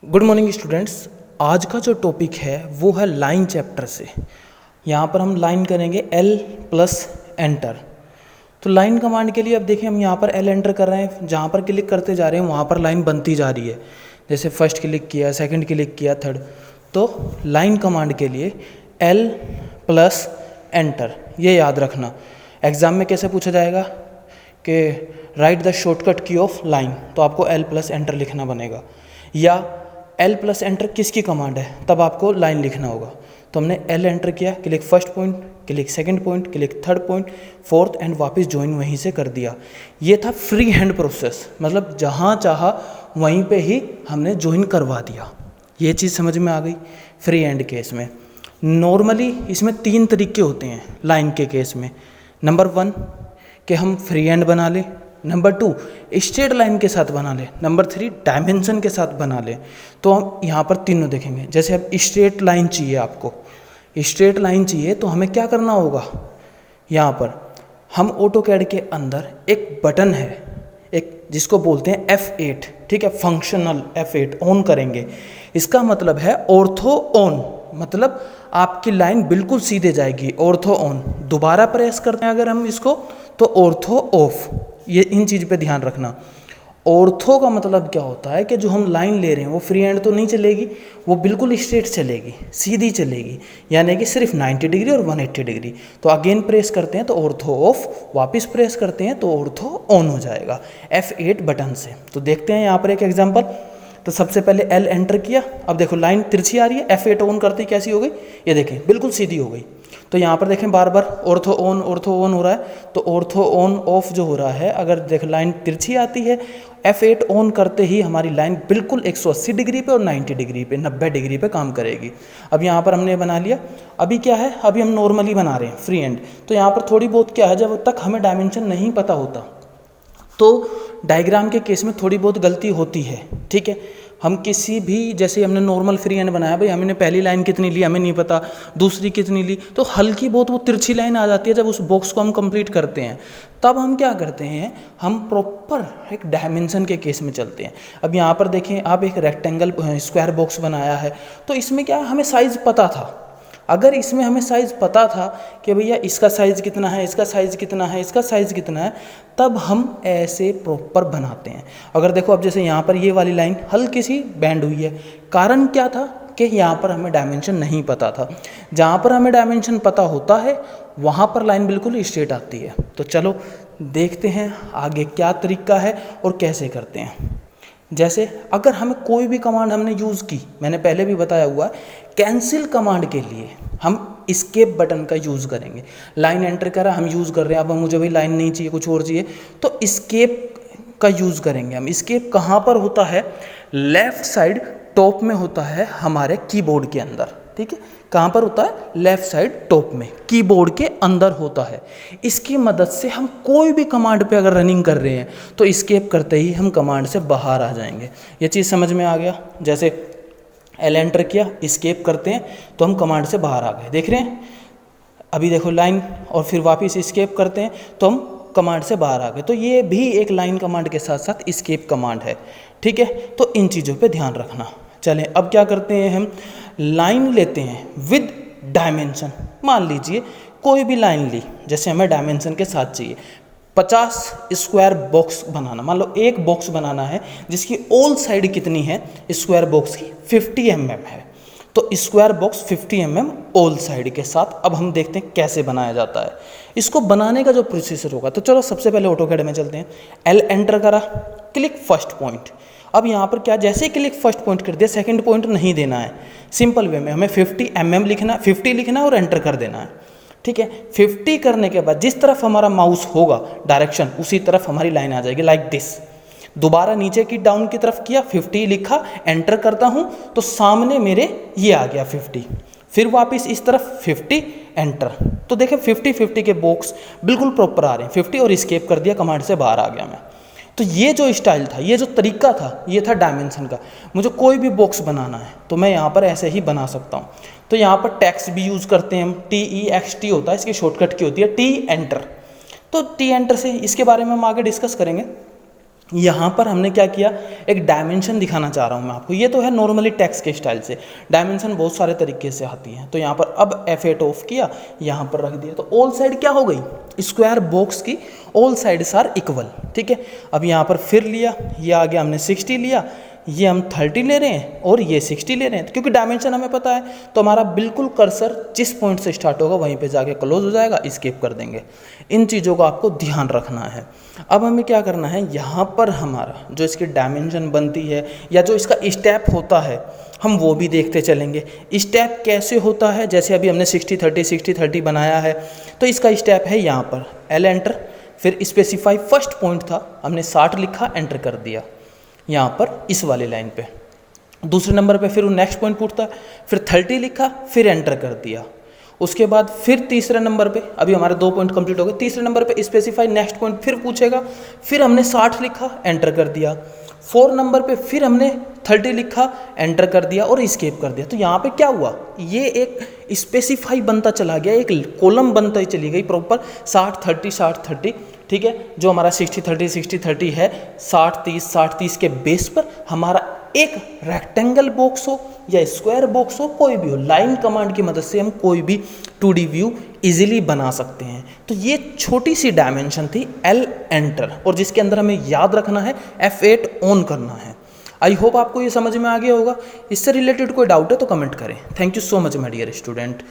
Good morning students. आज का जो टॉपिक है वो है लाइन चैप्टर से। यहाँ पर हम लाइन करेंगे L प्लस एंटर। तो लाइन कमांड के लिए अब देखिए हम यहाँ पर L एंटर कर रहे हैं, जहाँ पर क्लिक करते जा रहे हैं वहाँ पर लाइन बनती जा रही है। जैसे फर्स्ट क्लिक किया, सेकंड क्लिक किया, थर्ड। तो लाइन कमांड के लिए L प्लस एंटर, ये याद रखना। एग्ज़ाम में कैसे पूछा जाएगा कि राइट द शॉर्टकट की ऑफ लाइन, तो आपको L प्लस एंटर लिखना बनेगा। या L प्लस एंटर किसकी कमांड है, तब आपको लाइन लिखना होगा। तो हमने L एंटर किया, click first point, click second point, click third point, fourth and वापस ज्वाइन वहीं से कर दिया। ये था फ्री हैंड प्रोसेस, मतलब जहाँ चाहा वहीं पे ही हमने ज्वाइन करवा दिया। ये चीज़ समझ में आ गई। फ्री हैंड केस में नॉर्मली इसमें 3 तरीके होते हैं लाइन के केस में। नंबर 1 कि हम फ्री हैंड बना लें, नंबर 2 स्ट्रेट लाइन के साथ बना लें, नंबर 3 डायमेंशन के साथ बना लें। तो हम यहाँ पर तीनों देखेंगे। जैसे अब स्ट्रेट लाइन चाहिए, आपको स्ट्रेट लाइन चाहिए तो हमें क्या करना होगा। यहाँ पर हम ऑटोकैड के अंदर एक बटन है, एक जिसको बोलते हैं F8, ठीक है, फंक्शनल F8 ऑन करेंगे। इसका मतलब है ऑर्थो ऑन, मतलब आपकी लाइन बिल्कुल सीधे जाएगी। ऑर्थो ऑन दोबारा प्रेस करते हैं अगर हम इसको तो ऑर्थो ऑफ। ये इन चीज़ पे ध्यान रखना। ऑर्थो का मतलब क्या होता है कि जो हम लाइन ले रहे हैं वो फ्री हैंड तो नहीं चलेगी, वो बिल्कुल स्ट्रेट चलेगी, सीधी चलेगी, यानी कि सिर्फ 90 डिग्री और 180 डिग्री। तो अगेन प्रेस करते हैं तो ऑर्थो ऑफ, वापस प्रेस करते हैं तो ऑर्थो ऑन हो जाएगा F8 बटन से। तो देखते हैं यहाँ पर एक एग्जाम्पल। तो सबसे पहले L एंटर किया, अब देखो लाइन तिरछी आ रही है, F8 ऑन करते ही कैसी हो गई, ये देखें बिल्कुल सीधी हो गई। तो यहाँ पर देखें बार बार ऑर्थो ऑन हो रहा है। तो ऑर्थो ऑन ऑफ जो हो रहा है, अगर देख लाइन तिरछी आती है, F8 ऑन करते ही हमारी लाइन बिल्कुल 180 डिग्री पे और 90 डिग्री पे, 90 डिग्री पे काम करेगी। अब यहाँ पर हमने बना लिया। अभी क्या है, अभी हम नॉर्मली बना रहे हैं फ्री हैंड। तो यहाँ पर थोड़ी बहुत क्या है, जब तक हमें डायमेंशन नहीं पता होता तो डायग्राम के केस में थोड़ी बहुत गलती होती है, ठीक है। हम किसी भी, जैसे हमने नॉर्मल फ्री हैंड बनाया, भाई हमने पहली लाइन कितनी ली हमें नहीं पता, दूसरी कितनी ली, तो हल्की बहुत वो तिरछी लाइन आ जाती है। जब उस बॉक्स को हम कंप्लीट करते हैं तब हम क्या करते हैं, हम प्रॉपर एक डायमेंशन के केस में चलते हैं। अब यहाँ पर देखें आप, एक रेक्टेंगल स्क्वायर बॉक्स बनाया है, तो इसमें क्या हमें साइज़ पता था। अगर इसमें हमें साइज़ पता था कि भैया इसका साइज़ कितना है, इसका साइज़ कितना है, इसका साइज़ कितना है, तब हम ऐसे प्रॉपर बनाते हैं। अगर देखो अब जैसे यहाँ पर ये वाली लाइन हल्की सी बैंड हुई है, कारण क्या था कि यहाँ पर हमें डायमेंशन नहीं पता था। जहाँ पर हमें डायमेंशन पता होता है वहाँ पर लाइन बिल्कुल स्ट्रेट आती है। तो चलो देखते हैं आगे क्या तरीका है और कैसे करते हैं। जैसे अगर हमें कोई भी कमांड हमने यूज़ की, मैंने पहले भी बताया हुआ है, कैंसिल कमांड के लिए हम एस्केप बटन का यूज़ करेंगे। लाइन एंटर करा, हम यूज़ कर रहे हैं, अब मुझे भाई लाइन नहीं चाहिए, कुछ और चाहिए, तो एस्केप का यूज़ करेंगे हम। एस्केप कहाँ पर होता है, लेफ़्ट साइड टॉप में होता है हमारे कीबोर्ड के अंदर, ठीक है। कहाँ पर होता है, लेफ़्ट साइड टॉप में, कीबोर्ड के अंदर होता है। इसकी मदद से हम कोई भी कमांड पे अगर रनिंग कर रहे हैं तो एस्केप करते ही हम कमांड से बाहर आ जाएंगे। ये चीज़ समझ में आ गया। जैसे L एंटर किया, एस्केप करते हैं तो हम कमांड से बाहर आ गए, देख रहे हैं। अभी देखो लाइन, और फिर वापस एस्केप करते हैं तो हम कमांड से बाहर आ गए। तो ये भी एक लाइन कमांड के साथ साथ एस्केप कमांड है, ठीक है। तो इन चीज़ों पे ध्यान रखना। चलें अब क्या करते हैं, हम लाइन लेते हैं विद डायमेंशन। मान लीजिए कोई भी लाइन ली, जैसे हमें डायमेंशन के साथ चाहिए 50 स्क्वायर बॉक्स बनाना। मान लो एक बॉक्स बनाना है जिसकी ऑल साइड कितनी है, स्क्वायर बॉक्स की 50 mm है। तो square box 50 mm all side के साथ। अब हम देखते हैं कैसे बनाया जाता है। इसको बनाने का जो प्रोसीजर होगा, तो चलो सबसे पहले ऑटोकैड में चलते हैं। L एंटर करा, क्लिक फर्स्ट पॉइंट। अब यहाँ पर क्या, जैसे ही क्लिक फर्स्ट पॉइंट कर दिया, सेकंड पॉइंट नहीं देना है। सिंपल वे में हमें 50 mm लिखना, 50 लिखना है और एंटर कर देना है, ठीक है। 50 करने के बाद जिस तरफ हमारा माउस होगा डायरेक्शन, उसी तरफ हमारी लाइन आ जाएगी, लाइक दिस। दोबारा नीचे की डाउन की तरफ किया, 50 लिखा, एंटर करता हूँ तो सामने मेरे ये आ गया 50। फिर वापस इस तरफ 50, एंटर। तो देखें 50-50 के बॉक्स बिल्कुल प्रॉपर आ रहे हैं। 50 और एस्केप कर दिया, कमांड से बाहर आ गया मैं। तो ये जो स्टाइल था, ये जो तरीका था, ये था डायमेंशन का। मुझे कोई भी बॉक्स बनाना है तो मैं यहाँ पर ऐसे ही बना सकता हूँ। तो यहाँ पर टेक्स्ट भी यूज़ करते हैं हम, TEXT होता है, इसकी शॉर्टकट की होती है T एंटर। तो T एंटर से इसके बारे में हम आगे डिस्कस करेंगे। यहाँ पर हमने क्या किया, एक डायमेंशन दिखाना चाह रहा हूँ मैं आपको। ये तो है नॉर्मली टेक्स्ट के स्टाइल से, डायमेंशन बहुत सारे तरीके से आती है। तो यहाँ पर अब F8 ऑफ किया, यहाँ पर रख दिया, तो ऑल साइड क्या हो गई, स्क्वायर बॉक्स की ऑल साइड्स आर इक्वल। ठीक है, अब यहाँ पर फिर लिया, ये आ गया, हमने 60 लिया, ये हम 30 ले रहे हैं और ये 60 ले रहे हैं, क्योंकि डायमेंशन हमें पता है, तो हमारा बिल्कुल कर्सर जिस पॉइंट से स्टार्ट होगा वहीं पे जाके क्लोज हो जाएगा, स्किप कर देंगे। इन चीज़ों का आपको ध्यान रखना है। अब हमें क्या करना है, यहाँ पर हमारा जो इसकी डायमेंशन बनती है या जो इसका स्टेप होता है, हम वो भी देखते चलेंगे। स्टेप कैसे होता है, जैसे अभी हमने 60-30 बनाया है, तो इसका स्टेप है यहाँ पर L एंटर, फिर स्पेसिफाई फर्स्ट पॉइंट था, हमने 60 लिखा, एंटर कर दिया यहाँ पर इस वाली लाइन पे। दूसरे नंबर पे फिर वो नेक्स्ट पॉइंट पूछता है, फिर 30 लिखा, फिर एंटर कर दिया। उसके बाद फिर तीसरे नंबर पे, अभी हमारे 2 पॉइंट कंप्लीट हो गए, तीसरे नंबर पे स्पेसिफाई नेक्स्ट पॉइंट फिर पूछेगा, फिर हमने 60 लिखा, एंटर कर दिया। 4 नंबर पे फिर हमने 30 लिखा, एंटर कर दिया और स्केप कर दिया। तो यहाँ पे क्या हुआ, ये एक स्पेसिफाई बनता चला गया, एक कॉलम बनता ही चली गई प्रॉपर 60-30 ठीक है। जो हमारा 60-30 है, 60-30 के बेस पर हमारा एक रेक्टेंगल बॉक्स हो या स्क्वायर बॉक्स हो, कोई भी हो, लाइन कमांड की मदद से हम कोई भी 2D व्यू इजीली बना सकते हैं। तो ये छोटी सी डायमेंशन थी L एंटर, और जिसके अंदर हमें याद रखना है F8 ऑन करना है। आई होप आपको ये समझ में आ गया होगा। इससे रिलेटेड कोई डाउट है तो कमेंट करें। Thank you so much my dear student.